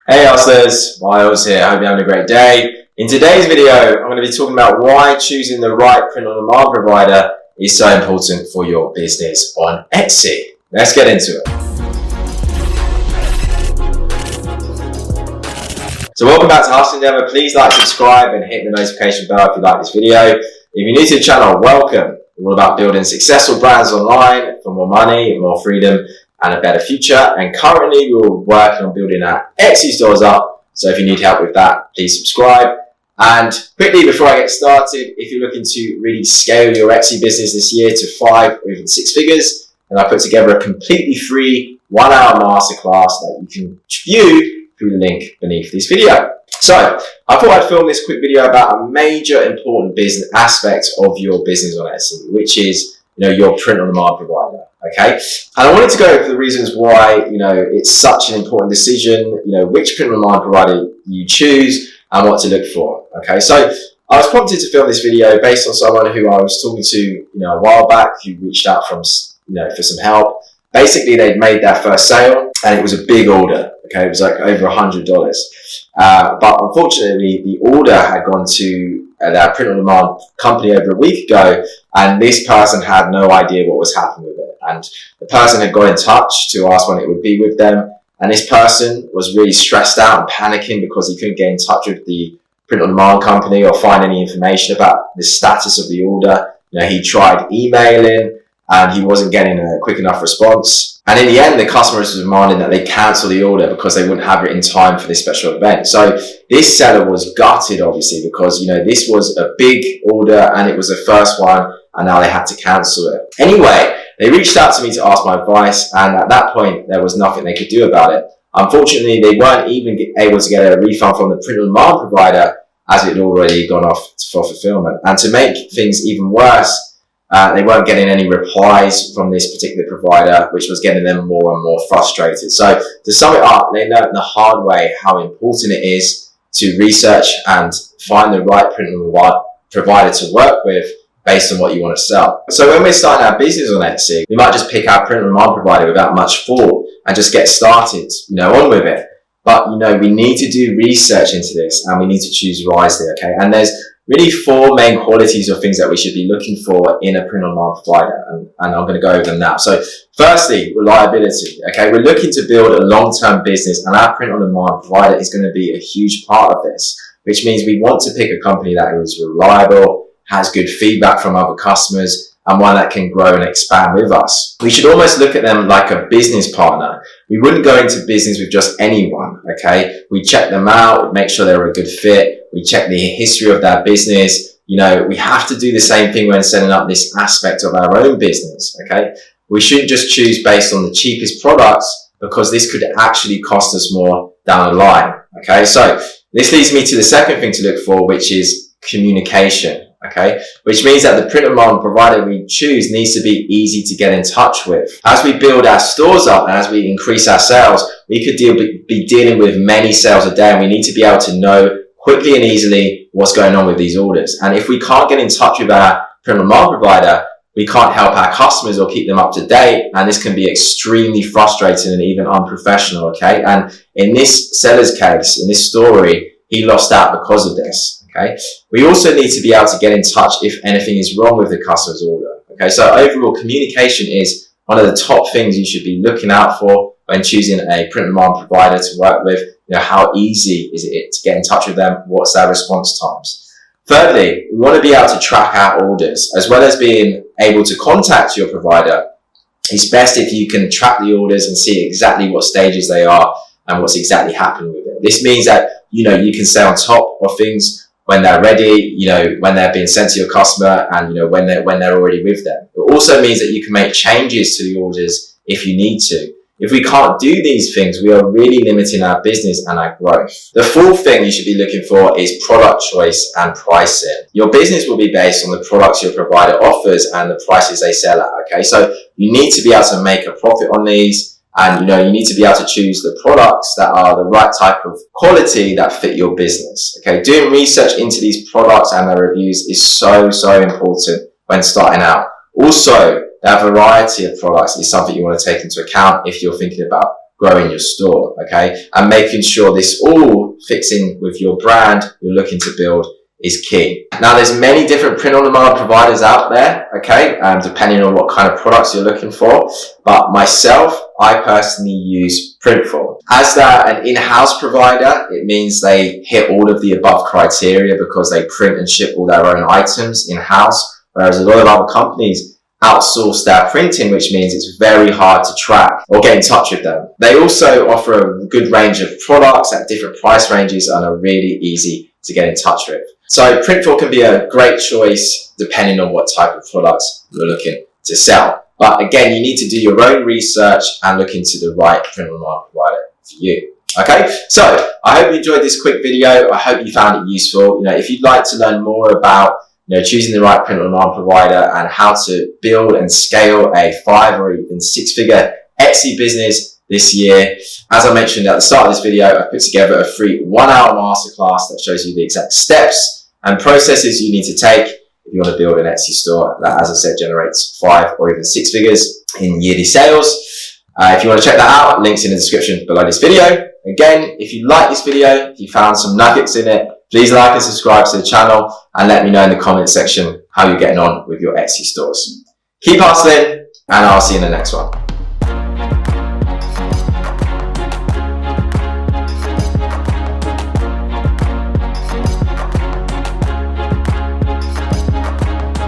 Hey hustlers, Miles here, hope you're having a great day. In today's video, I'm going to be talking about why choosing the right print-on-demand provider is so important for your business on Etsy. Let's get into it. So welcome back to Hustle Endeavor. Please like, subscribe and hit the notification bell if you like this video. If you're new to the channel, welcome. We're all about building successful brands online for more money, more freedom and a better future. And currently we're working on building our Etsy stores up. So if you need help with that, please subscribe. And quickly before I get started, if you're looking to really scale your Etsy business this year to 5 or even 6 figures, then I put together a completely free 1-hour masterclass that you can view through the link beneath this video. So I thought I'd film this quick video about a major important business aspect of your business on Etsy, which is your print-on-demand provider. Okay, and I wanted to go over the reasons why it's such an important decision, which print-on-demand provider you choose and what to look for. Okay, so I was prompted to film this video based on someone who I was talking to a while back who reached out from for some help. Basically, they'd made their first sale and it was a big order. Okay, it was like over $100. But unfortunately, the order had gone to their print-on-demand company over a week ago, and this person had no idea what was happening with it. And the person had got in touch to ask when it would be with them, and this person was really stressed out and panicking because he couldn't get in touch with the print-on-demand company or find any information about the status of the order. He tried emailing and he wasn't getting a quick enough response. And in the end, the customer was demanding that they cancel the order because they wouldn't have it in time for this special event. So this seller was gutted, obviously, because this was a big order and it was the first one, and now they had to cancel it. Anyway, they reached out to me to ask my advice, and at that point, there was nothing they could do about it. Unfortunately, they weren't even able to get a refund from the print-on-demand provider as it had already gone off for fulfillment. And to make things even worse, they weren't getting any replies from this particular provider, which was getting them more and more frustrated. So to sum it up, they learned the hard way how important it is to research and find the right print-on-demand provider to work with based on what you want to sell. So when we're starting our business on Etsy, we might just pick our print-on-demand provider without much thought and just get started, on with it. But, we need to do research into this and we need to choose wisely, okay? And there's really 4 main qualities or things that we should be looking for in a print-on-demand provider, and I'm going to go over them now. So firstly, reliability. Okay, we're looking to build a long-term business, and our print-on-demand provider is going to be a huge part of this, which means we want to pick a company that is reliable, has good feedback from other customers, and one that can grow and expand with us. We should almost look at them like a business partner. We wouldn't go into business with just anyone, okay? We check them out, make sure they're a good fit, we check the history of their business. We have to do the same thing when setting up this aspect of our own business, okay? We shouldn't just choose based on the cheapest products, because this could actually cost us more down the line, okay? So this leads me to the second thing to look for, which is communication. Okay, which means that the print-on-demand provider we choose needs to be easy to get in touch with. As we build our stores up and as we increase our sales, we could be dealing with many sales a day, and we need to be able to know quickly and easily what's going on with these orders. And if we can't get in touch with our print-on-demand provider, we can't help our customers or keep them up to date, and this can be extremely frustrating and even unprofessional, okay? And in this seller's case, in this story, he lost out because of this. Okay. We also need to be able to get in touch if anything is wrong with the customer's order. Okay, so overall communication is one of the top things you should be looking out for when choosing a print-on-demand provider to work with. How easy is it to get in touch with them? What's their response times? Thirdly, we want to be able to track our orders as well as being able to contact your provider. It's best if you can track the orders and see exactly what stages they are and what's exactly happening with it. This means that you can stay on top of things when they're ready, when they're being sent to your customer, and when they're already with them. It also means that you can make changes to the orders if you need to. If we can't do these things, we are really limiting our business and our growth. The fourth thing you should be looking for is product choice and pricing. Your business will be based on the products your provider offers and the prices they sell at, okay? So you need to be able to make a profit on these. And you need to be able to choose the products that are the right type of quality that fit your business. Okay, doing research into these products and their reviews is so important when starting out. Also, that variety of products is something you want to take into account if you're thinking about growing your store, okay? And making sure this all fits in with your brand you're looking to build is key. Now, there's many different print-on-demand providers out there, okay, depending on what kind of products you're looking for. But myself, I personally use Printful. As they're an in-house provider, it means they hit all of the above criteria because they print and ship all their own items in-house, whereas a lot of other companies outsource their printing, which means it's very hard to track or get in touch with them. They also offer a good range of products at different price ranges and are really easy to get in touch with. So Printful can be a great choice depending on what type of products you're looking to sell. But again, you need to do your own research and look into the right print-on-demand provider for you. Okay, so I hope you enjoyed this quick video. I hope you found it useful. If you'd like to learn more about choosing the right print-on-demand provider and how to build and scale a 5 or even 6-figure Etsy business this year, as I mentioned at the start of this video, I've put together a free 1-hour masterclass that shows you the exact steps and processes you need to take if you want to build an Etsy store that, as I said, generates 5 or even 6 figures in yearly sales. If you want to check that out, links in the description below this video. Again, if you like this video, if you found some nuggets in it, please like and subscribe to the channel and let me know in the comment section how you're getting on with your Etsy stores. Keep hustling, and I'll see you in the next one.